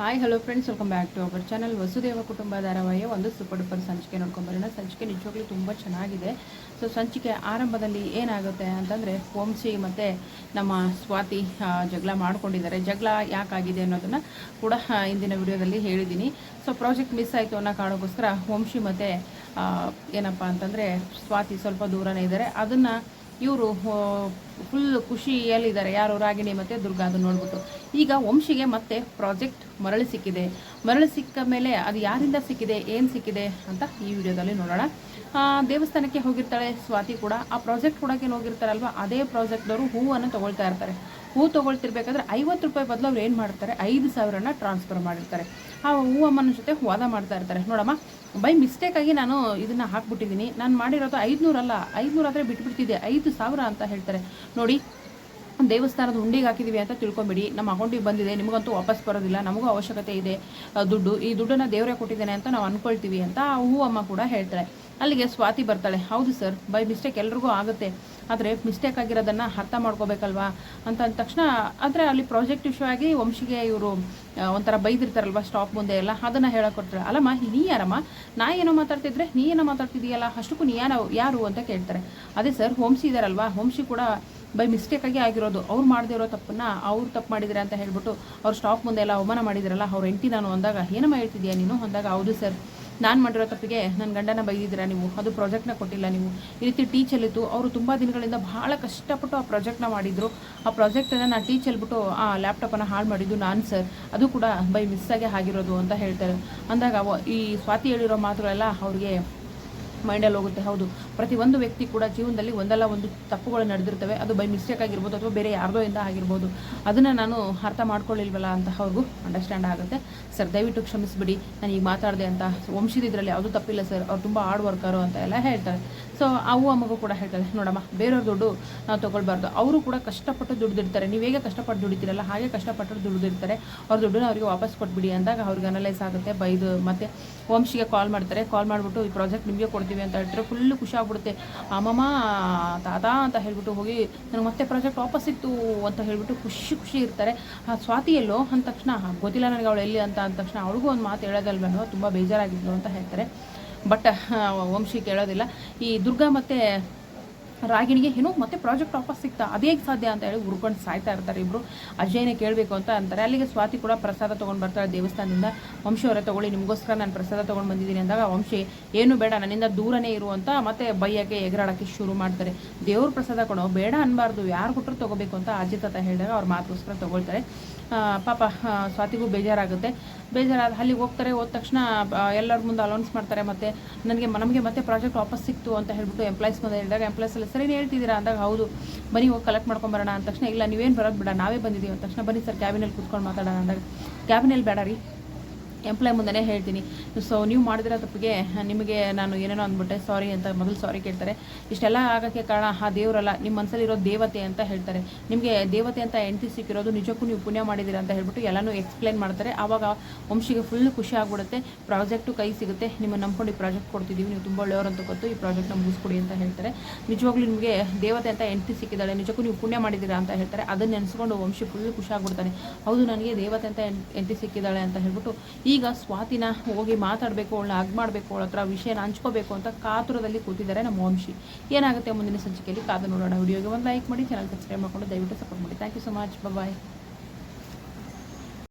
Hi hello friends, welcome back to our channel. Vasudeva Kutumba ಧಾರಾವಾಹಿಯ ಒಂದು super duper ಸಂಚಿಕೆ ನೋಡ್ಕೊಂಬರೋಣ. ಸಂಚಿಕೆ ನಿಜವಾಗ್ಲೂ ತುಂಬ ಚೆನ್ನಾಗಿದೆ. ಸೊ ಸಂಚಿಕೆ ಆರಂಭದಲ್ಲಿ ಏನಾಗುತ್ತೆ ಅಂತಂದರೆ, ವಂಶಿ ಮತ್ತು ನಮ್ಮ ಸ್ವಾತಿ ಜಗಳ ಮಾಡ್ಕೊಂಡಿದ್ದಾರೆ. ಜಗಳ ಯಾಕಾಗಿದೆ ಅನ್ನೋದನ್ನು ಕೂಡ ಇಂದಿನ ವಿಡಿಯೋದಲ್ಲಿ ಹೇಳಿದ್ದೀನಿ. ಸೊ ಪ್ರಾಜೆಕ್ಟ್ ಮಿಸ್ ಆಯಿತು ಅನ್ನೋ ಕಾರಣಕ್ಕೋಸ್ಕರ ವಂಶಿ ಮತ್ತು ಏನಪ್ಪ ಅಂತಂದರೆ ಸ್ವಾತಿ ಸ್ವಲ್ಪ ದೂರನೇ ಇದ್ದಾರೆ. ಅದನ್ನು ಇವರು ಫುಲ್ ಖುಷಿಯಲ್ಲಿದ್ದಾರೆ, ಯಾರು ರಾಗಿಣಿ ಮತ್ತು ದುರ್ಗಾ. ಅದು ನೋಡ್ಬಿಟ್ಟು ಈಗ ವಂಶಿಗೆ ಮತ್ತೆ ಪ್ರಾಜೆಕ್ಟ್ ಮರಳಿ ಸಿಕ್ಕಿದೆ. ಮರಳಿ ಸಿಕ್ಕ ಮೇಲೆ ಅದು ಯಾರಿಂದ ಸಿಕ್ಕಿದೆ, ಏನು ಸಿಕ್ಕಿದೆ ಅಂತ ಈ ವಿಡಿಯೋದಲ್ಲಿ ನೋಡೋಣ. ದೇವಸ್ಥಾನಕ್ಕೆ ಹೋಗಿರ್ತಾಳೆ ಸ್ವಾತಿ ಕೂಡ. ಆ ಪ್ರಾಜೆಕ್ಟ್ ಕೊಡೋಕೆ ಹೋಗಿರ್ತಾರಲ್ವ, ಅದೇ ಪ್ರಾಜೆಕ್ಟ್ದವರು ಹೂವನ್ನು ತೊಗೊಳ್ತಾ ಇರ್ತಾರೆ. ಹೂ ತೊಗೊಳ್ತಿರ್ಬೇಕಾದ್ರೆ 50 ರೂಪಾಯಿ ಬದಲು ಅವ್ರು ಏನು ಮಾಡ್ತಾರೆ, 5,000ನ ಟ್ರಾನ್ಸ್ಫರ್ ಮಾಡಿರ್ತಾರೆ. ಆ ಹೂವಮ್ಮನ ಜೊತೆ ವಾದ ಮಾಡ್ತಾ ಇರ್ತಾರೆ. ನೋಡಮ್ಮ, ಬೈ ಮಿಸ್ಟೇಕಾಗಿ ನಾನು ಇದನ್ನು ಹಾಕ್ಬಿಟ್ಟಿದ್ದೀನಿ, ನಾನು ಮಾಡಿರೋದು 500 ಅಲ್ಲ, 500 ಆದರೆ ಬಿಟ್ಬಿಡ್ತಿದ್ದೆ, 5,000 ಅಂತ ಹೇಳ್ತಾರೆ. ನೋಡಿ, ದೇವಸ್ಥಾನದ ಹುಂಡಿಗೆ ಹಾಕಿದ್ದೀವಿ ಅಂತ ತಿಳ್ಕೊಂಬಿಡಿ, ನಮ್ಮ ಅಕೌಂಟಿಗೆ ಬಂದಿದೆ, ನಿಮಗಂತೂ ವಾಪಸ್ ಬರೋದಿಲ್ಲ, ನಮಗೂ ಅವಶ್ಯಕತೆ ಇದೆ ದುಡ್ಡು, ಈ ದುಡ್ಡನ್ನು ದೇವರೇ ಕೊಟ್ಟಿದ್ದೇನೆ ಅಂತ ನಾವು ಅಂದ್ಕೊಳ್ತೀವಿ ಅಂತ ಆ ಹೂವಮ್ಮ ಕೂಡ ಹೇಳ್ತಾಳೆ. ಅಲ್ಲಿಗೆ ಸ್ವಾತಿ ಬರ್ತಾಳೆ. ಹೌದು ಸರ್, ಬೈ ಮಿಸ್ಟೇಕ್ ಎಲ್ರಿಗೂ ಆಗುತ್ತೆ, ಆದರೆ ಮಿಸ್ಟೇಕ್ ಆಗಿರೋದನ್ನು ಅರ್ಥ ಮಾಡ್ಕೋಬೇಕಲ್ವಾ ಅಂತ ಅಂದ ತಕ್ಷಣ, ಆದರೆ ಅಲ್ಲಿ ಪ್ರಾಜೆಕ್ಟ್ ಇಶ್ಯೂ ಆಗಿ ವಂಶಿಗೆ ಇವರು ಒಂಥರ ಬೈದಿರ್ತಾರಲ್ವ ಸ್ಟಾಪ್ ಮುಂದೆ ಎಲ್ಲ, ಅದನ್ನು ಹೇಳಕೊಡ್ತಾರೆ. ಅಲ್ಲಮ್ಮ, ನೀ ಯಾರಮ್ಮ, ನಾ ಏನೋ ಮಾತಾಡ್ತಿದ್ರೆ ನೀ ಏನೋ ಮಾತಾಡ್ತಿದೀಯಲ್ಲ, ಅಷ್ಟಕ್ಕೂ ನೀ ಯಾರು ಅಂತ ಕೇಳ್ತಾರೆ. ಅದೇ ಸರ್, ವಂಶಿ ಇದಾರಲ್ವಾ, ವಂಶಿ ಕೂಡ ಬೈ ಮಿಸ್ಟೇಕಾಗಿ ಆಗಿರೋದು, ಅವ್ರು ಮಾಡದೇ ಇರೋ ತಪ್ಪನ್ನು ಅವ್ರು ತಪ್ಪು ಮಾಡಿದರೆ ಅಂತ ಹೇಳ್ಬಿಟ್ಟು ಅವ್ರು ಸ್ಟಾಪ್ ಮುಂದೆ ಎಲ್ಲ ಅವಮಾನ ಮಾಡಿದ್ರಲ್ಲ, ಅವ್ರ ಹೆಂಡತಿ ನಾನು ಅಂದಾಗ, ಏನಮ್ಮ ಹೇಳ್ತಿದ್ಯಾ ನೀನು ಅಂದಾಗ, ಹೌದು ಸರ್, ನಾನು ಮಾಡಿರೋ ತಪ್ಪಿಗೆ ನನ್ನ ಗಂಡನ ಬೈದಿದ್ದೀರಾ ನೀವು, ಅದು ಪ್ರಾಜೆಕ್ಟ್ನ ಕೊಟ್ಟಿಲ್ಲ ನೀವು, ಈ ರೀತಿ ಟೀಚಲ್ಲಿತ್ತು. ಅವರು ತುಂಬ ದಿನಗಳಿಂದ ಬಹಳ ಕಷ್ಟಪಟ್ಟು ಆ ಪ್ರಾಜೆಕ್ಟ್ನ ಮಾಡಿದರು. ಆ ಪ್ರಾಜೆಕ್ಟನ್ನು ನಾನು ಟೀಚಲ್ಬಿಟ್ಟು ಆ ಲ್ಯಾಪ್ಟಾಪನ್ನು ಹಾಳು ಮಾಡಿದ್ದು ನಾನು ಸರ್, ಅದು ಕೂಡ ಬೈ ಮಿಸ್ಸಾಗೆ ಆಗಿರೋದು ಅಂತ ಹೇಳ್ತಾರೆ. ಅಂದಾಗ ಈ ಸ್ವಾತಿ ಹೇಳಿರೋ ಮಾತುಗಳೆಲ್ಲ ಅವ್ರಿಗೆ ಮೈಂಡಲ್ಲಿ ಹೋಗುತ್ತೆ. ಹೌದು, ಪ್ರತಿಯೊಂದು ವ್ಯಕ್ತಿ ಕೂಡ ಜೀವನದಲ್ಲಿ ಒಂದಲ್ಲ ಒಂದು ತಪ್ಪುಗಳು ನಡೆದಿರ್ತವೆ, ಅದು ಬೈ ಮಿಸ್ಟೇಕ್ ಆಗಿರ್ಬೋದು ಅಥವಾ ಬೇರೆ ಯಾರ್ದೋ ಇಂದ ಆಗಿರ್ಬೋದು. ಅದನ್ನು ನಾನು ಅರ್ಥ ಮಾಡ್ಕೊಳ್ಳಿಲ್ವಲ್ಲ ಅಂತ ಅವ್ರಿಗೂ ಅಂಡರ್ಸ್ಟ್ಯಾಂಡ್ ಆಗುತ್ತೆ. ಸರ್, ದಯವಿಟ್ಟು ಕ್ಷಮಿಸ್ಬಿಡಿ, ನಾನು ಈಗ ಮಾತಾಡಿದೆ ಅಂತ. ವಂಶಿದಿದ್ರಲ್ಲಿ ಯಾವುದೂ ತಪ್ಪಿಲ್ಲ ಸರ್, ಅವ್ರು ತುಂಬ ಹಾರ್ಡ್ ವರ್ಕರು ಅಂತ ಎಲ್ಲ ಹೇಳ್ತಾರೆ. ಸೊ ಅವು ಅಮ್ಮಗೂ ಕೂಡ ಹೇಳ್ತಾರೆ, ನೋಡಮ್ಮ, ಬೇರೆಯವ್ರ ದುಡ್ಡು ನಾವು ತೊಗೊಳ್ಬಾರ್ದು, ಅವರು ಕೂಡ ಕಷ್ಟಪಟ್ಟು ದುಡ್ದಿರ್ತಾರೆ, ನೀವು ಹೇಗೆ ಕಷ್ಟಪಟ್ಟು ದುಡಿತೀರಲ್ಲ ಹಾಗೆ ಕಷ್ಟಪಟ್ಟು ದುಡ್ದಿರ್ತಾರೆ, ಅವ್ರ ದುಡ್ಡನ್ನ ಅವರಿಗೆ ವಾಪಸ್ ಕೊಟ್ಬಿಡಿ ಅಂದಾಗ ಅವ್ರಿಗೆ ಅನಲೈಸ್ ಆಗುತ್ತೆ. ಬೈದು ಮತ್ತೆ ವಂಶಿಗೆ ಕಾಲ್ ಮಾಡ್ತಾರೆ. ಕಾಲ್ ಮಾಡಿಬಿಟ್ಟು ಈ ಪ್ರಾಜೆಕ್ಟ್ ನಿಮಗೆ ಕೊಡ್ತೀವಿ ಅಂತ ಹೇಳ್ತಾರೆ. ಫುಲ್ಲು ಖುಷಿ ಆಗ್ಬಿಡುತ್ತೆ. ಅಮ್ಮಮ್ಮ ತಾತ ಅಂತ ಹೇಳ್ಬಿಟ್ಟು ಹೋಗಿ ನನಗೆ ಮತ್ತೆ ಪ್ರಾಜೆಕ್ಟ್ ವಾಪಸ್ ಸಿಕ್ತು ಅಂತ ಹೇಳ್ಬಿಟ್ಟು ಖುಷಿ ಇರ್ತಾರೆ. ಆ ಸ್ವಾತಿ ಎಲ್ಲೋ ಅಂದ ತಕ್ಷಣ, ಗೊತ್ತಿಲ್ಲ ನನಗೆ ಅವಳು ಎಲ್ಲಿ ಅಂತ ಅಂದ ತಕ್ಷಣ ಅವ್ರಿಗೂ ಒಂದು ಮಾತು ಹೇಳೋದಲ್ವೇನೋ, ತುಂಬ ಬೇಜಾರಾಗಿದ್ಲು ಅಂತ ಹೇಳ್ತಾರೆ. ಬಟ್ ವಂಶಿ ಕೇಳೋದಿಲ್ಲ. ಈ ದುರ್ಗಾ ಮತ್ತು ರಾಗಿಣಿಗೆ ಏನೋ ಮತ್ತೆ ಪ್ರಾಜೆಕ್ಟ್ ವಾಪಸ್ ಸಿಗ್ತಾ, ಅದೇ ಹೇಗೆ ಸಾಧ್ಯ ಅಂತ ಹೇಳಿ ಹುಡ್ಕೊಂಡು ಸಾಯ್ತಾ ಇರ್ತಾರೆ ಇಬ್ಬರು. ಅಜಯ್ನೇ ಕೇಳಬೇಕು ಅಂತ ಅಂತಾರೆ. ಅಲ್ಲಿಗೆ ಸ್ವಾತಿ ಕೂಡ ಪ್ರಸಾದ ತೊಗೊಂಡು ಬರ್ತಾಳೆ ದೇವಸ್ಥಾನದಿಂದ. ವಂಶಿ ಅವರೇ ತೊಗೊಳ್ಳಿ, ನಿಮಗೋಸ್ಕರ ನಾನು ಪ್ರಸಾದ ತೊಗೊಂಡು ಬಂದಿದ್ದೀನಿ ಅಂದಾಗ ವಂಶಿ ಏನು ಬೇಡ, ನನ್ನಿಂದ ದೂರನೇ ಇರು ಅಂತ ಮತ್ತೆ ಬೈಯೋಕ್ಕೆ ಎಗರಾಡೋಕ್ಕೆ ಶುರು ಮಾಡ್ತಾರೆ. ದೇವ್ರ ಪ್ರಸಾದ ಕೊಡೋ, ಬೇಡ ಅನ್ಬಾರ್ದು, ಯಾರು ಕೊಟ್ಟರು ತೊಗೋಬೇಕು ಅಂತ ಅಜಿತ ಹೇಳಿದಾಗ ಅವ್ರ ಮಾತುಗೋಸ್ಕರ ತೊಗೊಳ್ತಾರೆ. ಪಾಪ ಸ್ವಾತಿಗೂ ಬೇಜಾರಾಗುತ್ತೆ. ಬೇಜಾರಾದ ಅಲ್ಲಿಗೆ ಹೋಗ್ತಾರೆ. ಹೋದ ತಕ್ಷಣ ಎಲ್ಲರ ಮುಂದೆ ಅಲೌನ್ಸ್ ಮಾಡ್ತಾರೆ. ಮತ್ತು ನಮಗೆ ಮತ್ತೆ ಪ್ರಾಜೆಕ್ಟ್ ವಾಪಸ್ ಸಿಕ್ತು ಅಂತ ಹೇಳ್ಬಿಟ್ಟು ಎಂಪ್ಲಾಯ್ಸ್ ಮುಂದೆ ಹೇಳಿದಾಗ, ಎಂಪ್ಲಾಯ್ಸ್ ಎಲ್ಲ ಸರಿ ಹೇಳ್ತಿದ್ದೀರಾ ಅಂದಾಗ, ಹೌದು ಬನ್ನಿ ಹೋಗಿ ಕಲೆಕ್ಟ್ ಮಾಡ್ಕೊಂಬರೋಣ ಅಂದ ತಕ್ಷಣ, ಇಲ್ಲ ನೀವೇನು ಬರೋದು ಬೇಡ, ನಾವೇ ಬಂದಿದ್ದೀವಿ ಅಂದ ತಕ್ಷಣ, ಬನ್ನಿ ಸರ್ ಕ್ಯಾಬಿನಲ್ಲಿ ಕೂತ್ಕೊಂಡು ಮಾತಾಡೋಣ ಅಂದಾಗ, ಕ್ಯಾಬಿನಲ್ಲಿ ಬೇಡ ರೀ, ಎಂಪ್ಲಾಯ್ ಮುಂದೆ ಹೇಳ್ತೀನಿ, ಸೊ ನೀವು ಮಾಡಿದಿರೋ ತಪ್ಪಿಗೆ ನಿಮಗೆ ನಾನು ಏನೇನೋ ಅಂದ್ಬಿಟ್ಟೆ, ಸಾರಿ ಅಂತ ಮೊದಲು ಸಾರಿ ಕೇಳ್ತಾರೆ. ಇಷ್ಟೆಲ್ಲ ಆಗೋಕ್ಕೆ ಕಾರಣ ಆ ದೇವರಲ್ಲ, ನಿಮ್ಮ ಮನಸ್ಸಲ್ಲಿರೋ ದೇವತೆ ಅಂತ ಹೇಳ್ತಾರೆ. ನಿಮಗೆ ದೇವತೆ ಅಂತ ಹೆಂಡತಿ ಸಿಕ್ಕಿರೋದು ನಿಜಕ್ಕೂ ನೀವು ಪುಣ್ಯ ಮಾಡಿದ್ದೀರಾ ಅಂತ ಹೇಳ್ಬಿಟ್ಟು ಎಲ್ಲನೂ ಎಕ್ಸ್ಪ್ಲೇನ್ ಮಾಡ್ತಾರೆ. ಆವಾಗ ವಂಶಿಗೆ ಫುಲ್ ಖುಷಿ ಆಗ್ಬಿಡುತ್ತೆ. ಪ್ರಾಜೆಕ್ಟು ಕೈ ಸಿಗುತ್ತೆ, ನಿಮ್ಮನ್ನು ನಂಬ್ಕೊಂಡು ಈ ಪ್ರಾಜೆಕ್ಟ್ ಕೊಡ್ತಿದ್ದೀವಿ, ನೀವು ತುಂಬ ಒಳ್ಳೆಯವರು ಅಂತ ಗೊತ್ತು, ಈ ಪ್ರಾಜೆಕ್ಟ್ನ ಮುಗಿಸ್ಕೊಡಿ ಅಂತ ಹೇಳ್ತಾರೆ. ನಿಜವಾಗ್ಲೂ ನಿಮಗೆ ದೇವತೆ ಅಂತ ಹೆಂಡತಿ ಸಿಕ್ಕಿದ್ದಾಳೆ, ನಿಜಕ್ಕೂ ನೀವು ಪುಣ್ಯ ಮಾಡಿದ್ದೀರಾ ಅಂತ ಹೇಳ್ತಾರೆ. ಅದನ್ನು ನೆನೆಸ್ಕೊಂಡು ವಂಶಿ ಫುಲ್ ಖುಷಿ ಆಗ್ಬಿಡ್ತಾನೆ. ಹೌದು, ನನಗೆ ದೇವತೆ ಅಂತ ಹೆಂಡತಿ ಸಿಕ್ಕಿದ್ದಾಳೆ ಅಂತ ಹೇಳ್ಬಿಟ್ಟು ಈಗ ಸ್ವಾತಿನ ಹೋಗಿ ಮಾತಾಡಬೇಕು, ಅವಳನ್ನ ಹಗ್ ಮಾಡಬೇಕು, ಅವಳ ಹತ್ರ ವಿಷಯನ ಹಂಚ್ಕೋಬೇಕು ಅಂತ ಕಾತುರದಲ್ಲಿ ಕೂತಿದ್ದಾರೆ ನಮ್ಮ ವಂಶಿ. ಏನಾಗುತ್ತೆ ಮುಂದಿನ ಸಂಚಿಕೆಯಲ್ಲಿ ಕಾದು ನೋಡೋಣ. ವಿಡಿಯೋಗೆ ಒಂದು ಲೈಕ್ ಮಾಡಿ, ಚಾನಲ್ ಸಬ್ಸ್ಕ್ರೈಬ್ ಮಾಡ್ಕೊಂಡು ದಯವಿಟ್ಟು ಸಪೋರ್ಟ್ ಮಾಡಿ. Thank you so much, bye.